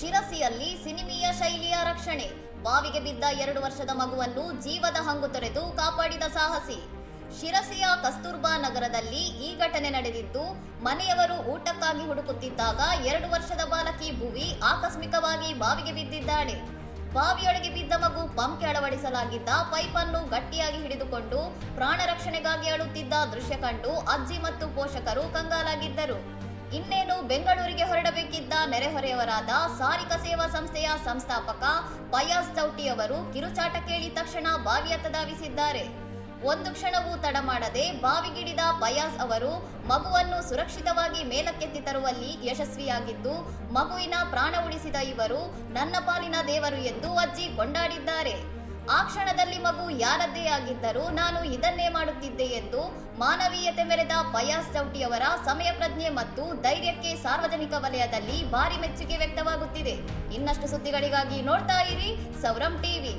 ಶಿರಸಿಯಲ್ಲಿ ಸಿನಿಮೀಯ ಶೈಲಿಯ ರಕ್ಷಣೆ. ಬಾವಿಗೆ ಬಿದ್ದ 2 ವರ್ಷದ ಮಗುವನ್ನು ಜೀವದ ಹಂಗು ತೊರೆದು ಕಾಪಾಡಿದ ಸಾಹಸಿ. ಶಿರಸಿಯ ಕಸ್ತೂರ್ಬಾ ನಗರದಲ್ಲಿ ಈ ಘಟನೆ ನಡೆದಿದ್ದು, ಮನೆಯವರು ಊಟಕ್ಕಾಗಿ ಹುಡುಕುತ್ತಿದ್ದಾಗ 2 ವರ್ಷದ ಬಾಲಕಿ ಭುವಿ ಆಕಸ್ಮಿಕವಾಗಿ ಬಾವಿಗೆ ಬಿದ್ದಿದ್ದಾಳೆ. ಬಾವಿಯೊಳಗೆ ಬಿದ್ದ ಮಗು ಪಂಪ್ಗೆ ಅಳವಡಿಸಲಾಗಿದ್ದ ಪೈಪ್ ಅನ್ನು ಗಟ್ಟಿಯಾಗಿ ಹಿಡಿದುಕೊಂಡು ಪ್ರಾಣ ರಕ್ಷಣೆಗಾಗಿ ಅಳುತ್ತಿದ್ದ ದೃಶ್ಯ ಕಂಡು ಅಜ್ಜಿ ಮತ್ತು ಪೋಷಕರು ಕಂಗಾಲಾಗಿದ್ದರು. ಇನ್ನೇನು ಬೆಂಗಳೂರಿಗೆ ಹೊರಡಬೇಕಿದ್ದ ನೆರೆಹೊರೆಯವರಾದ ಸಾರಿಕ ಸೇವಾ ಸಂಸ್ಥೆಯ ಸಂಸ್ಥಾಪಕ ಫಯಾಜ್ ಚೌಟಿ ಅವರು ಕಿರುಚಾಟ ಕೇಳಿ ತಕ್ಷಣ ಬಾವಿಯತ್ತ ಧಾವಿಸಿದ್ದಾರೆ. ಒಂದು ಕ್ಷಣವೂ ತಡ ಮಾಡದೆ ಬಾವಿಗಿಳಿದ ಫಯಾಜ್ ಅವರು ಮಗುವನ್ನು ಸುರಕ್ಷಿತವಾಗಿ ಮೇಲಕ್ಕೆತ್ತಿ ತರುವಲ್ಲಿ ಯಶಸ್ವಿಯಾಗಿದ್ದು, ಮಗುವಿನ ಪ್ರಾಣ ಉಳಿಸಿದ ಇವರು ನನ್ನ ಪಾಲಿನ ದೇವರು ಎಂದು ಅಜ್ಜಿ ಕೊಂಡಾಡಿದ್ದಾರೆ. ಆ ಕ್ಷಣದಲ್ಲಿ ಮಗು ಯಾರದ್ದೇ ಆಗಿದ್ದರೂ ನಾನು ಇದನ್ನೇ ಮಾಡುತ್ತಿದ್ದೆ ಎಂದು ಮಾನವೀಯತೆ ಮೆರೆದ ಫಯಾಜ್ ಚೌಟಿಯವರ ಸಮಯ ಪ್ರಜ್ಞೆ ಮತ್ತು ಧೈರ್ಯಕ್ಕೆ ಸಾರ್ವಜನಿಕ ವಲಯದಲ್ಲಿ ಭಾರಿ ಮೆಚ್ಚುಗೆ ವ್ಯಕ್ತವಾಗುತ್ತಿದೆ. ಇನ್ನಷ್ಟು ಸುದ್ದಿಗಳಿಗಾಗಿ ನೋಡ್ತಾ ಇರಿ ಸೌರಂ ಟಿವಿ.